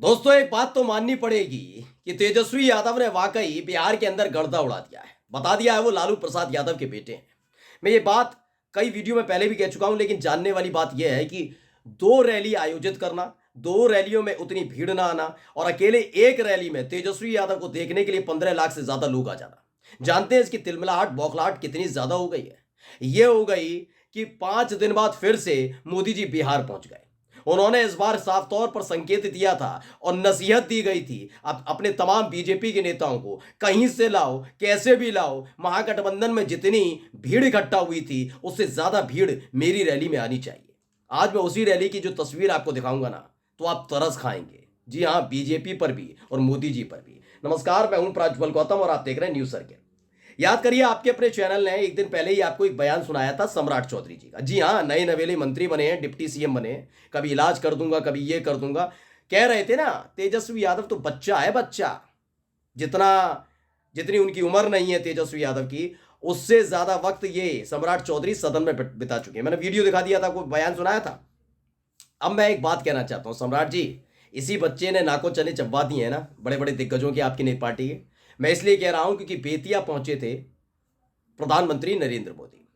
दोस्तों एक बात तो माननी पड़ेगी कि तेजस्वी यादव ने वाकई बिहार के अंदर गर्दा उड़ा दिया है। बता दिया है वो लालू प्रसाद यादव के बेटे हैं। मैं ये बात कई वीडियो में पहले भी कह चुका हूं, लेकिन जानने वाली बात यह है कि दो रैली आयोजित करना, दो रैलियों में उतनी भीड़ ना आना और अकेले एक रैली में तेजस्वी यादव को देखने के लिए 15 लाख से ज्यादा लोग आ जाना। जानते हैं इसकी तिलमिलाहट बौखलाहट कितनी ज्यादा हो गई है। यह हो गई कि 5 दिन बाद फिर से मोदी जी बिहार पहुंच गए। उन्होंने इस बार साफ तौर पर संकेत दिया था और नसीहत दी गई थी अब अपने तमाम बीजेपी के नेताओं को, कहीं से लाओ कैसे भी लाओ, महागठबंधन में जितनी भीड़ इकट्ठा हुई थी उससे ज्यादा भीड़ मेरी रैली में आनी चाहिए। आज मैं उसी रैली की जो तस्वीर आपको दिखाऊंगा ना, तो आप तरस खाएंगे। जी हाँ, बीजेपी पर भी और मोदी जी पर भी। नमस्कार, मैं हूं प्राज्वल गौतम और आप देख रहे हैं न्यूज सर्किल। याद करिए, आपके अपने चैनल ने एक दिन पहले ही आपको एक बयान सुनाया था सम्राट चौधरी जी का। जी हाँ, नए नवेले मंत्री बने हैं, डिप्टी सीएम बने हैं, कभी इलाज कर दूंगा कभी ये कर दूंगा। कह रहे थे ना, तेजस्वी यादव तो बच्चा है, बच्चा। जितना जितनी उनकी उम्र नहीं है तेजस्वी यादव की, उससे ज्यादा वक्त ये सम्राट चौधरी सदन में बिता चुके हैं। मैंने वीडियो दिखा दिया था, कोई बयान सुनाया था। अब मैं एक बात कहना चाहता हूं सम्राट जी, इसी बच्चे ने नाको चने चबवा दिए हैं ना बड़े बड़े दिग्गजों की, आपकी नई पार्टी के। मैं इसलिए कह रहा हूं क्योंकि बेतिया पहुंचे थे प्रधानमंत्री नरेंद्र मोदी।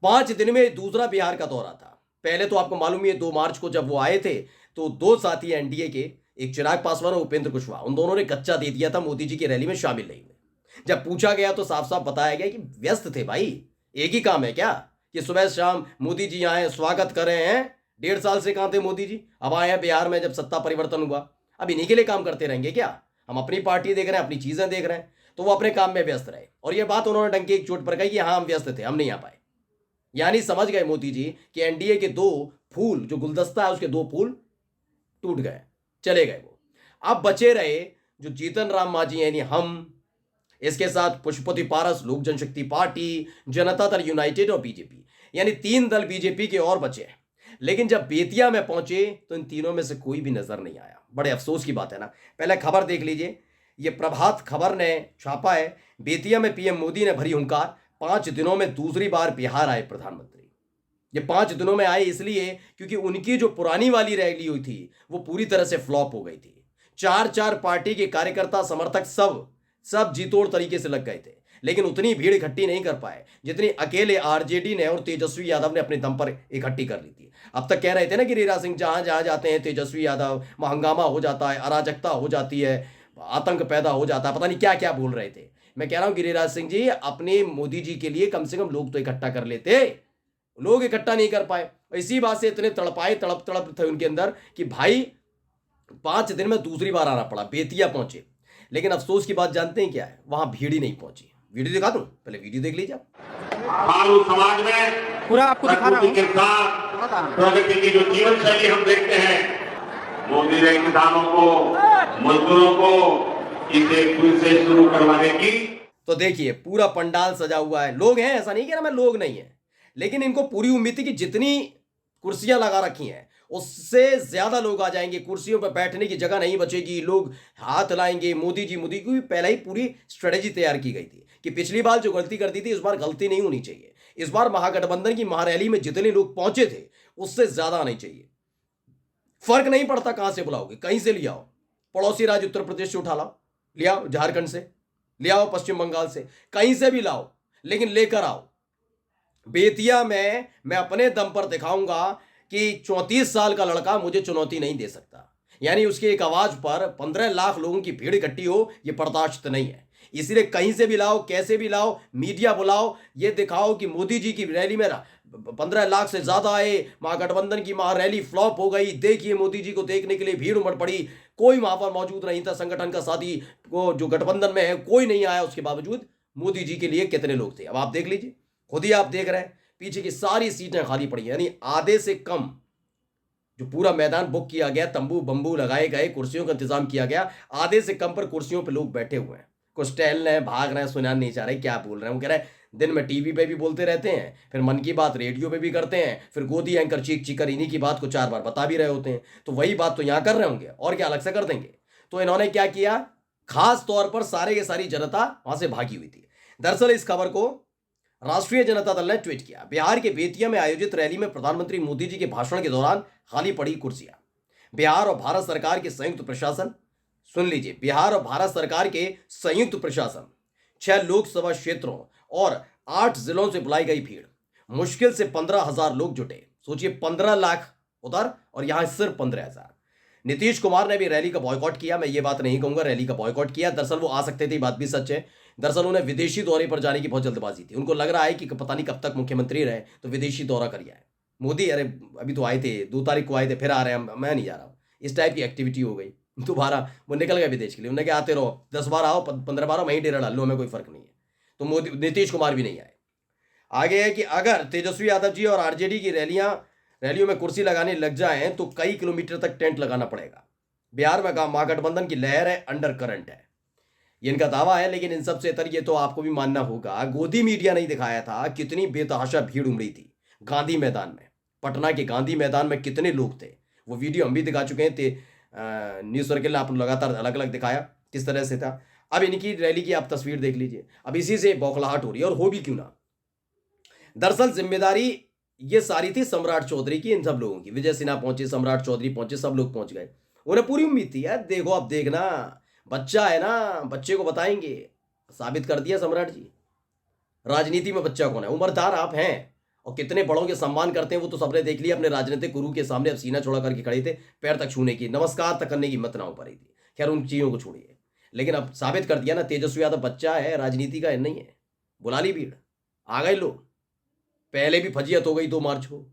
5 दिन में दूसरा बिहार का दौरा था। पहले तो आपको मालूम ही है, 2 मार्च को जब वो आए थे तो दो साथी एनडीए के, एक चिराग पासवान और उपेंद्र कुशवाहा, उन दोनों ने कच्चा दे दिया था मोदी जी की रैली में शामिल नहीं हुए। जब पूछा गया तो साफ साफ बताया गया कि व्यस्त थे भाई। एक ही काम है क्या कि सुबह शाम मोदी जी आए, स्वागत कर रहे हैं। 1.5 साल से कहां थे मोदी जी? अब आए हैं बिहार में जब सत्ता परिवर्तन हुआ। अब इन्हीं के लिए काम करते रहेंगे क्या? हम अपनी पार्टी देख रहे हैं, अपनी चीजें देख रहे हैं, तो वो अपने काम में व्यस्त रहे। और ये बात उन्होंने डंके एक चोट पर कही कि हाँ हम व्यस्त थे, हम नहीं आ पाए। यानी समझ गए मोदी जी कि एनडीए के दो फूल, जो गुलदस्ता है उसके दो फूल टूट गए, चले गए वो। अब बचे रहे जो जीतन राम मांझी यानी हम, इसके साथ पशुपति पारस, लोक जनशक्ति पार्टी, जनता दल यूनाइटेड और बीजेपी, यानी 3 दल बीजेपी के और बचे हैं। लेकिन जब बेतिया में पहुंचे तो इन तीनों में से कोई भी नजर नहीं आया। बड़े अफसोस की बात है ना। पहले खबर देख लीजिए, ये प्रभात खबर ने छापा है। बेतिया में पीएम मोदी ने भरी हुंकार, 5 दिनों में दूसरी बार बिहार आए प्रधानमंत्री। ये 5 दिनों में आए इसलिए क्योंकि उनकी जो पुरानी वाली रैली हुई थी वो पूरी तरह से फ्लॉप हो गई थी। चार चार पार्टी के कार्यकर्ता समर्थक सब सब जीतोड़ तरीके से लग गए थे, लेकिन उतनी भीड़ इकट्ठी नहीं कर पाए जितनी अकेले आरजेडी ने और तेजस्वी यादव ने अपने दम पर इकट्ठी कर ली थी। अब तक कह रहे थे ना गिरिराज सिंह, जहां जहां जाते हैं तेजस्वी यादव, वहां हंगामा हो जाता है, अराजकता हो जाती है, आतंक पैदा हो जाता है, पता नहीं क्या क्या बोल रहे थे। मैं कह रहा हूं गिरिराज सिंह जी, अपने मोदी जी के लिए कम से कम लोग तो इकट्ठा कर लेते। लोग इकट्ठा नहीं कर पाए। इसी बात से इतने तड़पाए, तड़प तड़प थे उनके अंदर कि भाई 5 दिन में दूसरी बार आना पड़ा, बेतिया पहुंचे। लेकिन अफसोस की बात जानते हैं क्या है? वहां भीड़ ही नहीं पहुंची। वीडियो दिखा दूं? पहले वीडियो देख लीजिए आप। मानव समाज में पूरा आपको दिखा रहा हूं के साथ प्रगति की जो जीवन शैली हम देखते हैं, मोदी ने किसानों को, मजदूरों को इसे फिर से शुरू करवाने की। तो देखिए पूरा पंडाल सजा हुआ है, लोग हैं, ऐसा नहीं कह रहा मैं लोग नहीं है, लेकिन इनको पूरी उम्मीद थी कि जितनी कुर्सियां लगा रखी हैं उससे ज्यादा लोग आ जाएंगे, कुर्सियों पर बैठने की जगह नहीं बचेगी, लोग हाथ लाएंगे मोदी जी मोदी की। पहले ही पूरी स्ट्रेटेजी तैयार की गई थी कि पिछली बार जो गलती कर दी थी इस बार गलती नहीं होनी चाहिए। इस बार महागठबंधन की महारैली में जितने लोग पहुंचे थे उससे ज्यादा आने चाहिए। फर्क नहीं पड़ता कहां से बुलाओगे, कहीं से ले आओ, पड़ोसी राज्य उत्तर प्रदेश से उठा लाओ, ले आओ झारखंड से, ले आओ पश्चिम बंगाल से, कहीं से भी लाओ, लेकिन लेकर आओ। बेतिया में मैं अपने दम पर दिखाऊंगा कि 34 साल का लड़का मुझे चुनौती नहीं दे सकता। यानी उसकी एक आवाज पर 15 लाख लोगों की भीड़ इकट्ठी हो, यह बर्दाश्त नहीं है। इसलिए कहीं से भी लाओ, कैसे भी लाओ, मीडिया बुलाओ, ये दिखाओ कि मोदी जी की रैली में 15 लाख से ज्यादा आए, महागठबंधन की महारैली फ्लॉप हो गई, देखिए मोदी जी को देखने के लिए भीड़ उमड़ पड़ी, कोई वहां पर मौजूद नहीं था, संगठन का साथी को जो गठबंधन में है कोई नहीं आया, उसके बावजूद मोदी जी के लिए कितने लोग थे। अब आप देख लीजिए, खुद ही आप देख रहे हैं, पीछे की सारी सीटें खाली पड़ी हैं। यानी आधे से कम जो पूरा मैदान बुक किया गया, तंबू बंबू लगाए गए, कुर्सियों का इंतजाम किया गया, आधे से कम पर कुर्सियों पर लोग बैठे हुए हैं। कुछ टहल रहे हैं, भाग रहे हैं, सुना नहीं चाह रहे क्या बोल रहे हैं। वो कह रहे हैं दिन में टीवी पे भी बोलते रहते हैं, फिर मन की बात रेडियो पे भी करते हैं, फिर गोदी एंकर चीख चीख कर इन्हीं की बात को 4 बार बता भी रहे होते हैं। तो वही बात तो यहां कर रहे होंगे, और क्या अलग से कर देंगे? तो इन्होंने क्या किया, खास तौर पर सारे के सारी जनता वहां से भागी हुई थी। दरअसल इस खबर को राष्ट्रीय जनता दल ने ट्वीट किया। बिहार के बेतिया में आयोजित रैली में प्रधानमंत्री मोदी जी के भाषण के दौरान खाली पड़ी कुर्सियां। बिहार और भारत सरकार के संयुक्त प्रशासन, सुन लीजिए, बिहार और भारत सरकार के संयुक्त प्रशासन, 6 लोकसभा क्षेत्रों और 8 जिलों से बुलाई गई भीड़, मुश्किल से 15,000 लोग जुटे। सोचिए, 15 लाख उधर और यहां सिर्फ 15,000। नीतीश कुमार ने भी रैली का बॉयकॉट किया। मैं ये बात नहीं कहूंगा रैली का बॉयकॉट किया, दरअसल वो आ सकते थे, बात भी सच है। दरअसल उन्हें विदेशी दौरे पर जाने की बहुत जल्दबाजी थी। उनको लग रहा है कि पता नहीं कब तक मुख्यमंत्री रहे, तो विदेशी दौरा कर आए। मोदी अरे अभी तो आए थे, 2 तारीख को आए थे, फिर आ रहे हैं, मैं नहीं जा रहा हूं। इस टाइप की एक्टिविटी हो गई। दोबारा वो निकल गए विदेश के लिए। उन्होंने कहा आते रहो, 10 बार आओ, 15 बार आओ, वहीं डेरा डाल लो, हमें कोई फर्क नहीं है। तो मोदी, नीतीश कुमार भी नहीं आए। आगे है कि अगर तेजस्वी यादव जी और आरजेडी की रैलियों में कुर्सी लगाने लग जाएं तो कई किलोमीटर तक टेंट लगाना पड़ेगा। बिहार में महागठबंधन की लहर है, अंडर करंट है, ये इनका दावा है। लेकिन इन सबसे इतर ये तो आपको भी मानना होगा, गोदी मीडिया नहीं दिखाया था कितनी बेतहाशा भीड़ उमड़ी थी गांधी मैदान में। पटना के गांधी मैदान में कितने लोग थे, वो वीडियो हम भी दिखा चुके हैं। न्यूज सर्किल ने आप लगातार अलग अलग दिखाया किस तरह से था। अब इनकी रैली की आप तस्वीर देख लीजिए। अब इसी से बौखलाहट हो रही है, और हो भी क्यों ना। दरअसल जिम्मेदारी ये सारी थी सम्राट चौधरी की, इन सब लोगों की। विजय सिन्हा पहुंचे, सम्राट चौधरी पहुंचे, सब लोग पहुंच गए। उन्हें पूरी उम्मीद थी यार, देखो अब देखना, बच्चा है ना, बच्चे को बताएंगे। साबित कर दिया सम्राट जी, राजनीति में बच्चा कौन है। उम्रदार आप हैं और कितने बड़ों के सम्मान करते हैं वो तो सबने देख लिया। अपने राजनीतिक गुरु के सामने अब सीना चौड़ा करके खड़े थे, पैर तक छूने की, नमस्कार तक करने की हिम्मत ना हो पा रही थी। खैर उन चीजों को छोड़िए, लेकिन अब साबित कर दिया ना, तेजस्वी यादव बच्चा है, राजनीति का नहीं है। बुला ली भीड़, आ गए लोग। पहले भी फजीयत हो गई 2 मार्च को,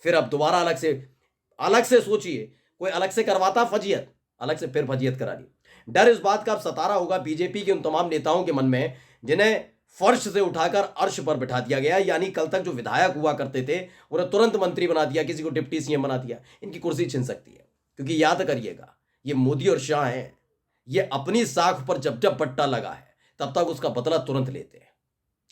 फिर अब दोबारा अलग से सोचिए, कोई अलग से करवाता फजीयत, अलग से फिर फजीयत करा दी। डर इस बात का अब सता रहा होगा बीजेपी के उन तमाम नेताओं के मन में जिन्हें फर्श से उठाकर अर्श पर बिठा दिया गया। यानी कल तक जो विधायक हुआ करते थे उन्हें तुरंत मंत्री बना दिया, किसी को डिप्टी सीएम बना दिया। इनकी कुर्सी छिन सकती है, क्योंकि याद करिएगा, ये मोदी और शाह हैं, ये अपनी साख पर जब जब पट्टा लगा है तब तक उसका बदला तुरंत लेते हैं।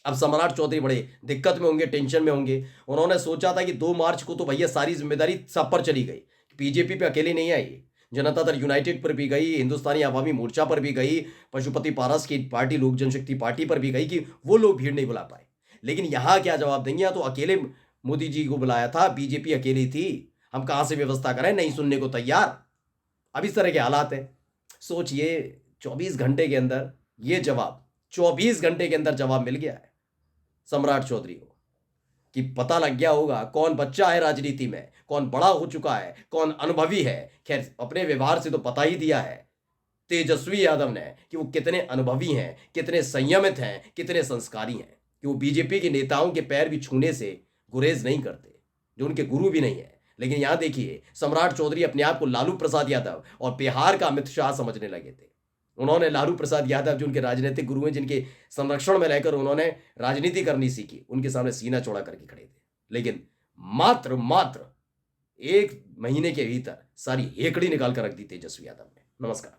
अब सम्राट चौधरी बड़े दिक्कत में होंगे, टेंशन में होंगे। उन्होंने सोचा था कि 2 मार्च को तो भैया सारी जिम्मेदारी सब पर चली गई, बीजेपी पे अकेले नहीं आई, जनता दल यूनाइटेड पर भी गई, हिंदुस्तानी अवामी मोर्चा पर भी गई, पशुपति पारस की पार्टी लोक जनशक्ति पार्टी पर भी गई, कि वो लोग भीड़ नहीं बुला पाए। लेकिन यहां क्या जवाब देंगे, या तो अकेले मोदी जी को बुलाया था, बीजेपी अकेली थी, हम कहां से व्यवस्था करें, नहीं सुनने को तैयार। अब इस तरह के हालात है। सोचिए 24 घंटे के अंदर ये जवाब, 24 घंटे के अंदर जवाब मिल गया है सम्राट चौधरी को, कि पता लग गया होगा कौन बच्चा है राजनीति में, कौन बड़ा हो चुका है, कौन अनुभवी है। खैर अपने व्यवहार से तो पता ही दिया है तेजस्वी यादव ने कि वो कितने अनुभवी हैं, कितने संयमित हैं, कितने संस्कारी हैं, कि वो बीजेपी के नेताओं के पैर भी छूने से गुरेज नहीं करते, जो उनके गुरु भी नहीं है। लेकिन यहां देखिए, सम्राट चौधरी अपने आप को लालू प्रसाद यादव और बिहार का अमित शाह समझने लगे थे। उन्होंने लालू प्रसाद यादव, जो उनके राजनीतिक गुरु हैं, जिनके संरक्षण में रहकर उन्होंने राजनीति करनी सीखी, उनके सामने सीना चौड़ा करके खड़े थे। लेकिन मात्र 1 महीने के भीतर सारी हेकड़ी निकाल कर रख दी तेजस्वी यादव ने। नमस्कार।